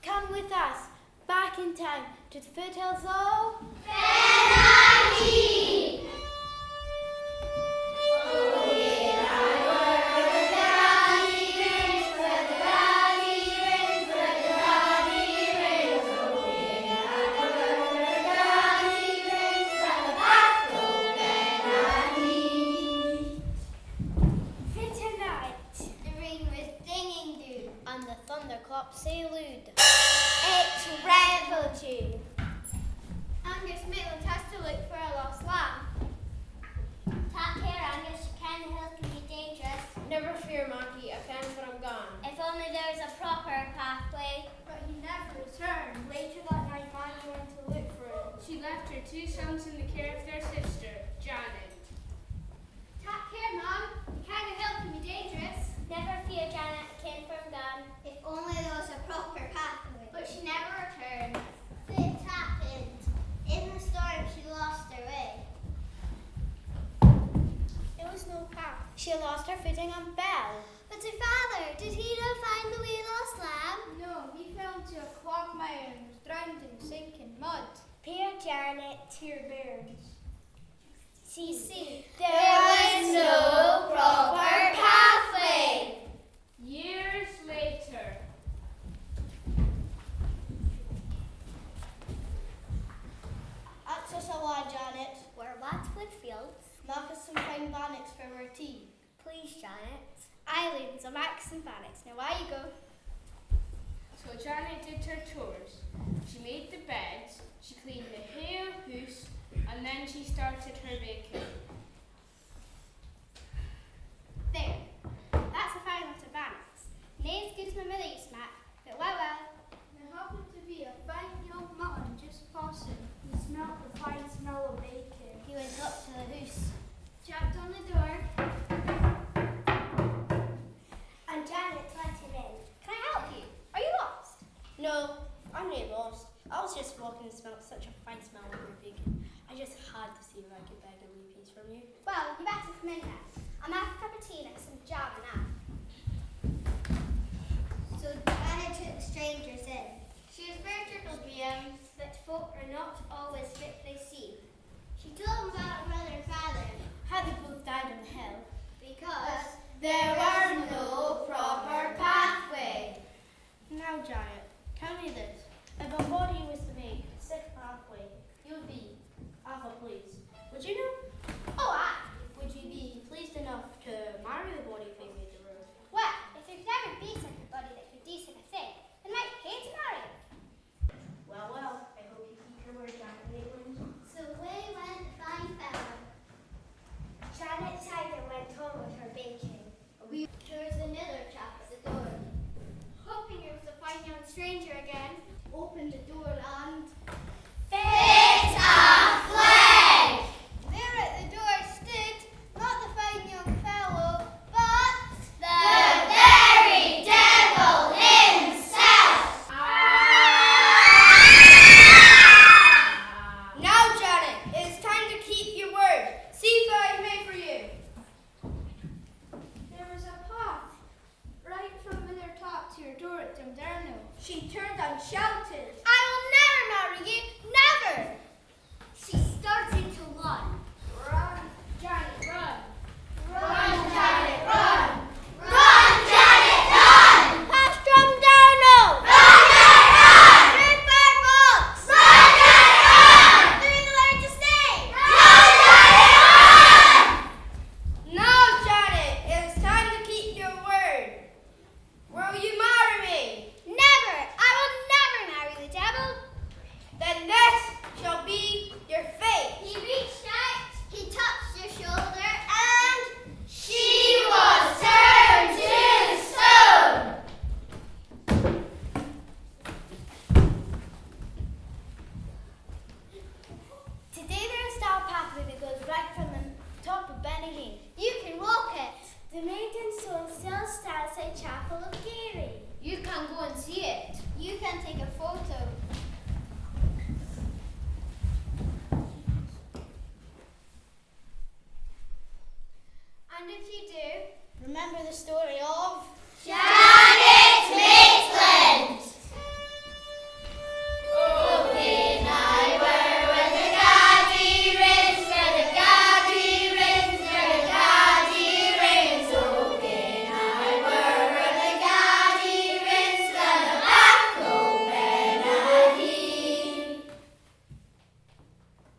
Come with us, back in time to the foothills of Benaki! Salute. It's revel tune. Angus Maitland has to look for a lost lamb. Take care, Angus. You can't help can be dangerous. Never fear, Monkey. I can when I'm gone. If only there was a proper pathway. But he never returned. Later that night, Annie went to look for him. She left her 2 sons in the care of their sister, Janet. Take care, Mom. You can't help can be dangerous. Never fear, Janet. I came from gone. If only there was a proper pathway. But she never returned. Things happened. In the storm, she lost her way. There was no path. She lost her footing on Bell. But her father, did he not find the wee lost lamb? No, he fell into a quagmire and was drowned in sinking mud. Poor Janet. Poor bairns. See, There was no proper pathway. Years later. That's us a lot, Janet. we're Watwood Fields. Knock us some fine bannocks for our tea. Please, Janet. Eileen, some Max and Phoenix. Now, why you go? So Janet did her chores. She made the beds, she cleaned the whole house, and then she started her baking. There. That's a fine lot of bannocks. Nae as good as my mother used to make, but well. There happened to be a fine young man just passing. He smelled the fine smell of bacon. He went up to the house, Jacked on the door. and Janet let him in. Can I help you? Are you lost? No, I'm not lost. I was just walking and smelled such a fine smell of your bacon. I just had to see if I could beg a wee piece from you. Well, you better come in then. I'm after a cup of tea and some jam and that. So Janet took the strangers in. She was very tickled that folk are not always fit they seem. She told them about her mother and father How they both died on the hill. because There were no proper pathway. Now, Janet, tell me this. If a body was to make a sick pathway, you would be awful pleased. Would you know? oh, aye. Would you be pleased enough to marry the body if they made the road? Well, if there's never be such a body that could do such a thing, then might hate to marry him. Well, I hope you keep your word, Janet Maitland. So away went the fine fellow. Janet Tiger went home with her baking. There was another chap at the door. Hoping it was a fine young stranger again, opened the door and fit a flag! There at the door stood not the fine young fellow, but the very devil himself! Now, Janet, it's time to keep your word. See what I've made for you. There was a path right from Mother Top to your door at Dumderno. She turned and shouted.